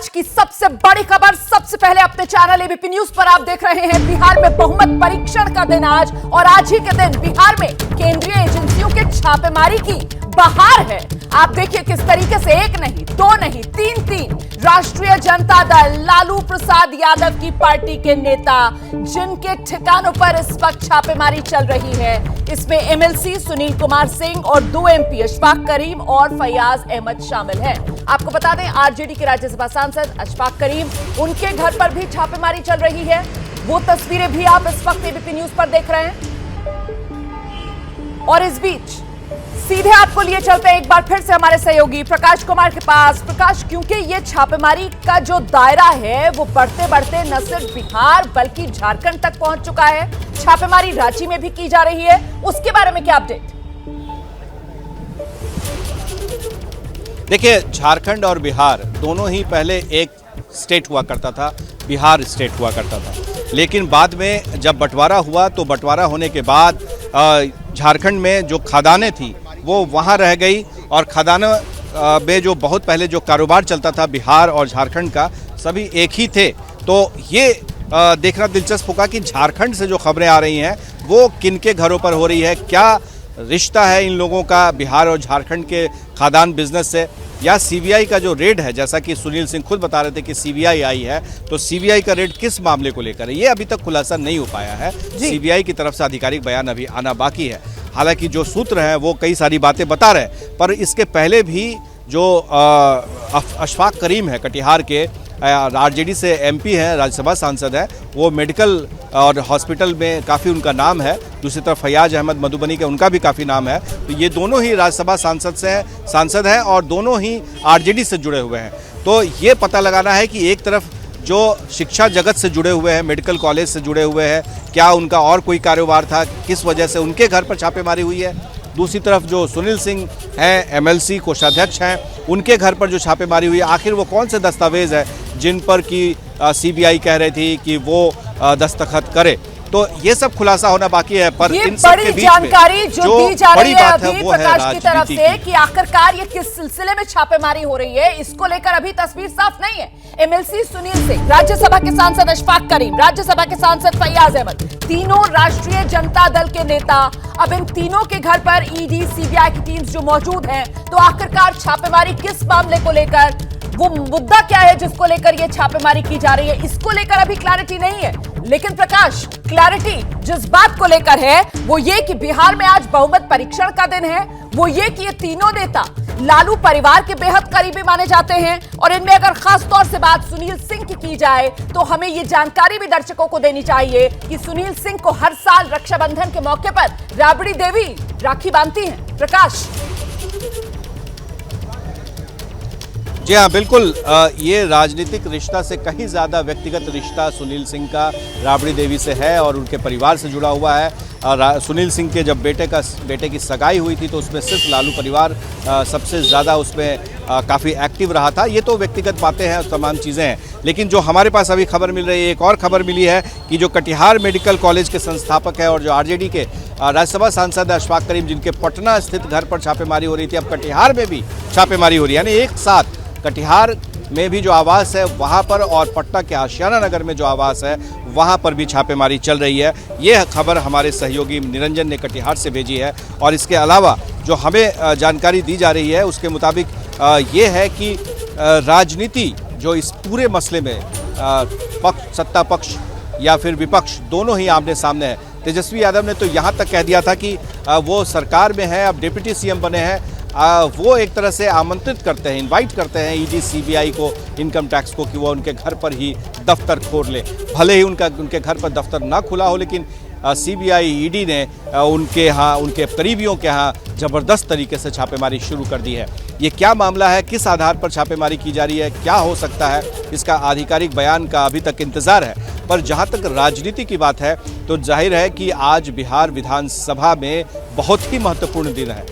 आज की सबसे बड़ी खबर सबसे पहले अपने चैनल एबीपी न्यूज पर आप देख रहे हैं। बिहार में बहुमत परीक्षण का दिन आज और आज ही के दिन बिहार में केंद्रीय एजेंसियों के छापेमारी की बहार है। आप देखिए किस तरीके से एक नहीं, दो नहीं, तीन राष्ट्रीय जनता दल लालू प्रसाद यादव की पार्टी के नेता जिनके ठिकानों पर इस वक्त छापेमारी चल रही है। इसमें एमएलसी सुनील कुमार सिंह और 2 एमपी अशफाक करीम और फैयाज अहमद शामिल हैं। आपको बता दें आरजेडी के राज्यसभा सांसद अशफाक करीम, उनके घर पर भी छापेमारी चल रही है। वो तस्वीरें भी आप इस वक्त एबीपी न्यूज पर देख रहे हैं। और इस बीच सीधे आपको लिए चलते हैं एक बार फिर से हमारे सहयोगी प्रकाश कुमार के पास। प्रकाश, क्योंकि ये छापेमारी का जो दायरा है वो बढ़ते बढ़ते न सिर्फ बिहार बल्कि झारखंड तक पहुंच चुका है। छापेमारी रांची में भी की जा रही है, उसके बारे में क्या अपडेट? देखिए, झारखंड और बिहार दोनों ही पहले एक स्टेट हुआ करता था, बिहार स्टेट हुआ करता था। लेकिन बाद में जब बंटवारा हुआ तो बंटवारा होने के बाद झारखंड में जो खदानें थी वो वहाँ रह गई और खदानों में जो बहुत पहले जो कारोबार चलता था बिहार और झारखंड का, सभी एक ही थे। तो ये देखना दिलचस्प होगा कि झारखंड से जो खबरें आ रही हैं वो किन के घरों पर हो रही है, क्या रिश्ता है इन लोगों का बिहार और झारखंड के खादान बिजनेस से, या सीबीआई का जो रेड है, जैसा कि सुनील सिंह खुद बता रहे थे कि सीबीआई आई है, तो सीबीआई का रेड किस मामले को लेकर है, ये अभी तक खुलासा नहीं हो पाया है। सीबीआई की तरफ से आधिकारिक बयान अभी आना बाकी है। हालांकि जो सूत्र हैं वो कई सारी बातें बता रहे हैं, पर इसके पहले भी जो अशफाक करीम है कटिहार के, आरजेडी से एमपी हैं, राज्यसभा सांसद हैं, वो मेडिकल और हॉस्पिटल में काफ़ी उनका नाम है। दूसरी तरफ फैयाज अहमद मधुबनी के, उनका भी काफ़ी नाम है। तो ये दोनों ही राज्यसभा सांसद हैं और दोनों ही आरजेडी से जुड़े हुए हैं। तो ये पता लगाना है कि एक तरफ जो शिक्षा जगत से जुड़े हुए हैं, मेडिकल कॉलेज से जुड़े हुए हैं, क्या उनका और कोई कारोबार था, किस वजह से उनके घर पर छापेमारी हुई है। दूसरी तरफ जो सुनील सिंह हैं, एमएलसी कोषाध्यक्ष हैं, उनके घर पर जो छापेमारी हुई है, आखिर वो कौन से दस्तावेज है जिन पर कि सीबीआई कह रही थी कि वो दस्तखत करे। तो ये सब खुलासा होना बाकी है। पर ये इन सब के बीच जानकारी जो दी जा रही है अभी प्रकाश की तरफ से कि आखिरकार ये किस सिलसिले में छापेमारी हो रही है, इसको लेकर अभी तस्वीर साफ नहीं है। एमएलसी सुनील सिंह, राज्यसभा के सांसद अशफाक करीम, राज्यसभा के सांसद फैयाज अहमद, तीनों राष्ट्रीय जनता दल के नेता, अब इन तीनों के घर पर ईडी सीबीआई की टीम्स जो मौजूद हैं, तो आखिरकार छापेमारी किस मामले को लेकर, वो मुद्दा क्या है जिसको लेकर ये छापेमारी की जा रही है, इसको लेकर अभी क्लैरिटी नहीं है। लेकिन प्रकाश, क्लैरिटी जिस बात को लेकर है वो ये कि बिहार में आज बहुमत परीक्षण का दिन है, वो ये कि ये तीनों नेता लालू परिवार के बेहद करीबी माने जाते हैं। और इनमें अगर खास तौर से बात सुनील सिंह की जाए तो हमें ये जानकारी भी दर्शकों को देनी चाहिए कि सुनील सिंह को हर साल रक्षाबंधन के मौके पर राबड़ी देवी राखी बांधती हैं। प्रकाश। जी हाँ, बिल्कुल। ये राजनीतिक रिश्ता से कहीं ज़्यादा व्यक्तिगत रिश्ता सुनील सिंह का राबड़ी देवी से है और उनके परिवार से जुड़ा हुआ है। सुनील सिंह के जब बेटे की सगाई हुई थी तो उसमें सिर्फ लालू परिवार सबसे ज़्यादा उसमें काफ़ी एक्टिव रहा था। ये तो व्यक्तिगत बातें हैं, तमाम चीज़ें हैं। लेकिन जो हमारे पास अभी खबर मिल रही है, एक और खबर मिली है कि जो कटिहार मेडिकल कॉलेज के संस्थापक है और जो आरजेडी के राज्यसभा सांसद अशफाक करीम, जिनके पटना स्थित घर पर छापेमारी हो रही थी, अब कटिहार में भी छापेमारी हो रही है। यानी एक साथ कटिहार में भी जो आवास है वहाँ पर और पटना के आशियाना नगर में जो आवास है वहाँ पर भी छापेमारी चल रही है। ये खबर हमारे सहयोगी निरंजन ने कटिहार से भेजी है। और इसके अलावा जो हमें जानकारी दी जा रही है उसके मुताबिक ये है कि राजनीति जो इस पूरे मसले में सत्ता पक्ष या फिर विपक्ष दोनों ही आमने सामने है। तेजस्वी यादव ने तो यहाँ तक कह दिया था कि वो सरकार में है, अब डिप्टी सीएम बने हैं, वो एक तरह से आमंत्रित करते हैं, इनवाइट करते हैं ईडी सीबीआई को, इनकम टैक्स को, कि वो उनके घर पर ही दफ्तर खोल ले। भले ही उनके घर पर दफ्तर ना खुला हो, लेकिन सीबीआई ईडी ने उनके यहाँ, उनके करीबियों के यहाँ ज़बरदस्त तरीके से छापेमारी शुरू कर दी है। ये क्या मामला है, किस आधार पर छापेमारी की जा रही है, क्या हो सकता है, इसका आधिकारिक बयान का अभी तक इंतज़ार है। पर जहाँ तक राजनीति की बात है तो जाहिर है कि आज बिहार विधानसभा में बहुत ही महत्वपूर्ण दिन है।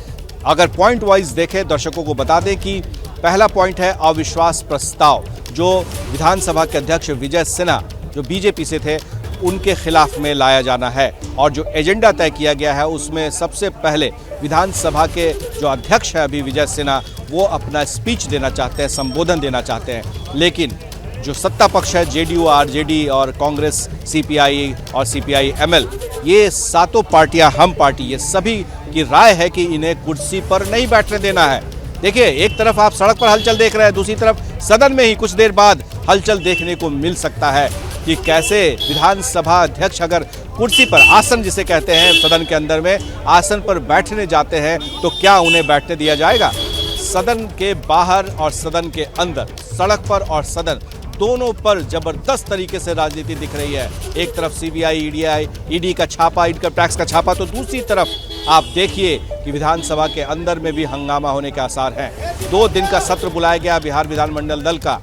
अगर पॉइंट वाइज देखें, दर्शकों को बता दें कि पहला पॉइंट है अविश्वास प्रस्ताव, जो विधानसभा के अध्यक्ष विजय सिन्हा जो बीजेपी से थे उनके खिलाफ में लाया जाना है। और जो एजेंडा तय किया गया है उसमें सबसे पहले विधानसभा के जो अध्यक्ष हैं अभी विजय सिन्हा, वो अपना स्पीच देना चाहते हैं, संबोधन देना चाहते हैं। लेकिन जो सत्ता पक्ष है जेडीयू, आरजेडी और कांग्रेस, सीपीआई और सीपीआई-एमएल, ये सातों पार्टियां, हम पार्टी, ये सभी की राय है कि इन्हें कुर्सी पर नहीं बैठने देना है। देखिए, एक तरफ आप सड़क पर हलचल देख रहे हैं, दूसरी तरफ सदन में ही कुछ देर बाद हलचल देखने को मिल सकता है कि कैसे विधानसभा अध्यक्ष अगर कुर्सी पर, आसन जिसे कहते हैं सदन के अंदर में, आसन पर बैठने जाते हैं तो क्या उन्हें बैठने दिया जाएगा। सदन के बाहर और सदन के अंदर, सड़क पर और सदन दोनों पर जबरदस्त तरीके से राजनीति दिख रही है। एक तरफ सीबीआई, ईडी का छापा, इनकम टैक्स का छापा, तो दूसरी तरफ आप देखिए कि विधानसभा के अंदर में भी हंगामा होने के आसार हैं। 2 दिन का सत्र बुलाया गया बिहार विधानमंडल दल का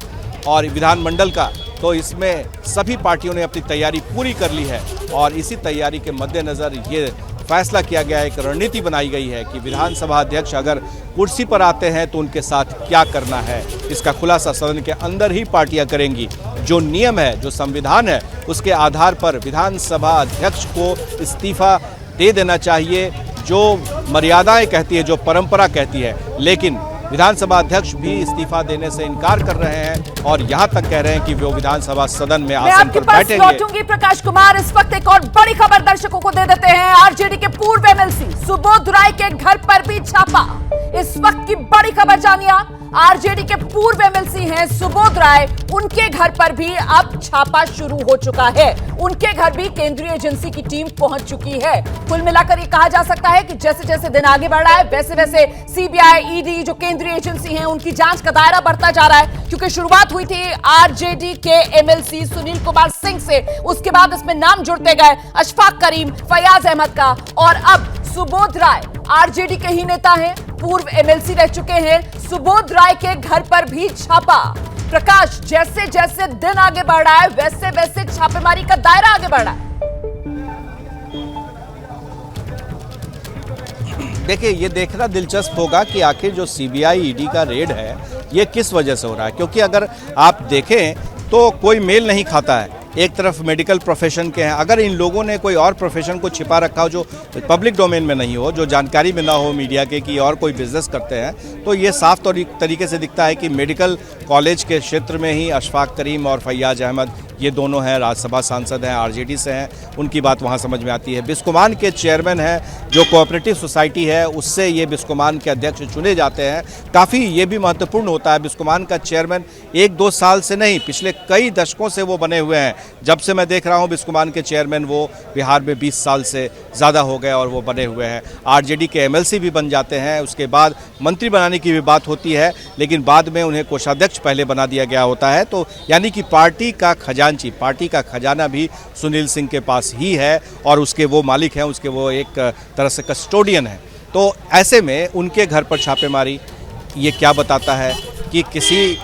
और विधानमंडल का, तो इसमें सभी पार्टियों ने अपनी तैयारी पूरी कर ली है और इसी तैयारी के मद्देनज़र ये फैसला किया गया है, एक रणनीति बनाई गई है कि विधानसभा अध्यक्ष अगर कुर्सी पर आते हैं तो उनके साथ क्या करना है। इसका खुलासा सदन के अंदर ही पार्टियां करेंगी। जो नियम है, जो संविधान है, उसके आधार पर विधानसभा अध्यक्ष को इस्तीफा दे देना चाहिए, जो मर्यादाएं कहती है, जो परंपरा कहती है। लेकिन विधानसभा अध्यक्ष भी इस्तीफा देने से इनकार कर रहे हैं और यहां तक कह रहे हैं कि वो विधानसभा सदन में आसन पर बैठेंगे। लौटूंगी प्रकाश कुमार, इस वक्त एक और बड़ी खबर दर्शकों को दे देते हैं। आरजेडी के पूर्व एमएलसी सुबोध राय के घर पर भी छापा। इस वक्त की बड़ी खबर जानिए, आरजेडी के पूर्व एमएलसी हैं सुबोध राय, उनके घर पर भी अब छापा शुरू हो चुका है। उनके घर भी केंद्रीय एजेंसी की टीम पहुंच चुकी है। कुल मिलाकर ये कहा जा सकता है कि जैसे जैसे दिन आगे बढ़ रहा है वैसे वैसे सीबीआई, ईडी जो केंद्रीय एजेंसी हैं उनकी जांच का दायरा बढ़ता जा रहा है। क्योंकि शुरुआत हुई थी आरजेडी के एमएलसी सुनील कुमार सिंह से, उसके बाद इसमें नाम जुड़ते गए अशफाक करीम, फयाज अहमद का, और अब सुबोध राय आरजेडी के ही नेता हैं, पूर्व एमएलसी रह चुके हैं। सुबोध राय के घर पर भी छापा। प्रकाश, जैसे जैसे दिन आगे बढ़ रहा है वैसे वैसे छापेमारी का दायरा आगे बढ़ रहा है। देखिए, ये देखना दिलचस्प होगा कि आखिर जो सीबीआई, ईडी का रेड है ये किस वजह से हो रहा है। क्योंकि अगर आप देखें तो कोई मेल नहीं खाता है। एक तरफ मेडिकल प्रोफेशन के हैं, अगर इन लोगों ने कोई और प्रोफेशन को छिपा रखा हो जो पब्लिक डोमेन में नहीं हो, जो जानकारी में ना हो मीडिया के कि और कोई बिजनेस करते हैं, तो ये साफ तरीके से दिखता है कि मेडिकल कॉलेज के क्षेत्र में ही अशफाक करीम और फयाज अहमद, ये दोनों हैं, राज्यसभा सांसद हैं, आरजेडी से हैं, उनकी बात वहाँ समझ में आती है। बिस्कोमान के चेयरमैन हैं, जो कोऑपरेटिव सोसाइटी है उससे ये बिस्कोमान के अध्यक्ष चुने जाते हैं। काफ़ी ये भी महत्वपूर्ण होता है, बिस्कोमान का चेयरमैन 1-2 साल से नहीं, पिछले कई दशकों से वो बने हुए हैं। जब से मैं देख रहा हूँ बिस्कोमान के चेयरमैन वो बिहार में 20 साल से ज़्यादा हो गए और वो बने हुए हैं। आरजेडी के एमएलसी भी बन जाते हैं, उसके बाद मंत्री बनाने की भी बात होती है, लेकिन बाद में उन्हें कोषाध्यक्ष पहले बना दिया गया होता है। तो यानी कि पार्टी का खजांची, पार्टी का खजाना भी सुनील सिंह के पास ही है और उसके वो मालिक हैं, उसके वो एक तरह से कस्टोडियन हैं। तो ऐसे में उनके घर पर छापेमारी ये क्या बताता है कि किसी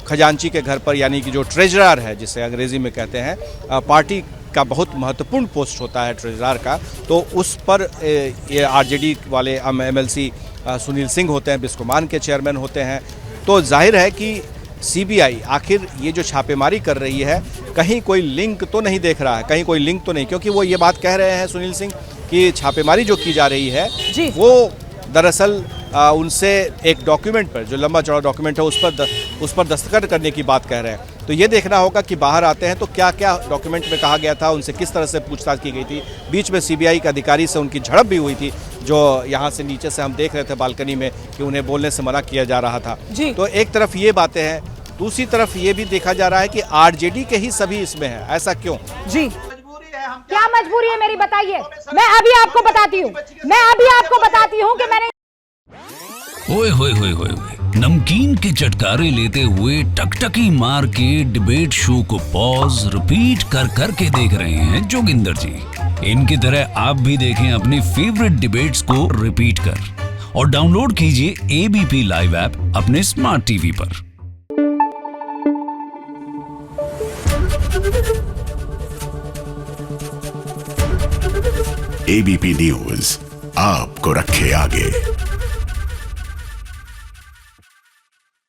खजांची के घर पर, यानी कि जो ट्रेजरर है जिसे अंग्रेजी में कहते हैं, पार्टी का बहुत महत्वपूर्ण पोस्ट होता है ट्रेजरर का, तो उस पर ये आरजेडी वाले एमएलसी सुनील सिंह होते हैं, बिस्कोमान के चेयरमैन होते हैं। तो जाहिर है कि सीबीआई आखिर ये जो छापेमारी कर रही है कहीं कोई लिंक तो नहीं देख रहा है, कहीं कोई लिंक तो नहीं, क्योंकि वो ये बात कह रहे हैं सुनील सिंह कि छापेमारी जो की जा रही है वो दरअसल उनसे एक डॉक्यूमेंट पर, जो लंबा चौड़ा डॉक्यूमेंट है उस पर दस्तखत करने की बात कह रहे हैं। तो ये देखना होगा कि बाहर आते हैं तो क्या क्या डॉक्यूमेंट में कहा गया था, उनसे किस तरह से पूछताछ की गई थी। बीच में सीबीआई के अधिकारी से उनकी झड़प भी हुई थी, जो यहाँ से नीचे से हम देख रहे थे बालकनी में कि उन्हें बोलने से मना किया जा रहा था। तो एक तरफ ये बातें हैं, दूसरी तरफ ये भी देखा जा रहा है कि आरजेडी के ही सभी इसमें है। ऐसा क्यों? जी, क्या मजबूरी है मेरी, बताइए। मैं अभी आपको बताती हूँ कि मैंने ओए होए होए होए, नमकीन के चटकारे लेते हुए टकटकी मार के डिबेट शो को पॉज रिपीट कर कर के देख रहे हैं जोगिंदर जी। इनकी तरह आप भी देखें अपनी फेवरेट डिबेट्स को रिपीट कर और डाउनलोड कीजिए एबीपी लाइव ऐप अपने स्मार्ट टीवी पर। एबीपी न्यूज आपको रखे आगे।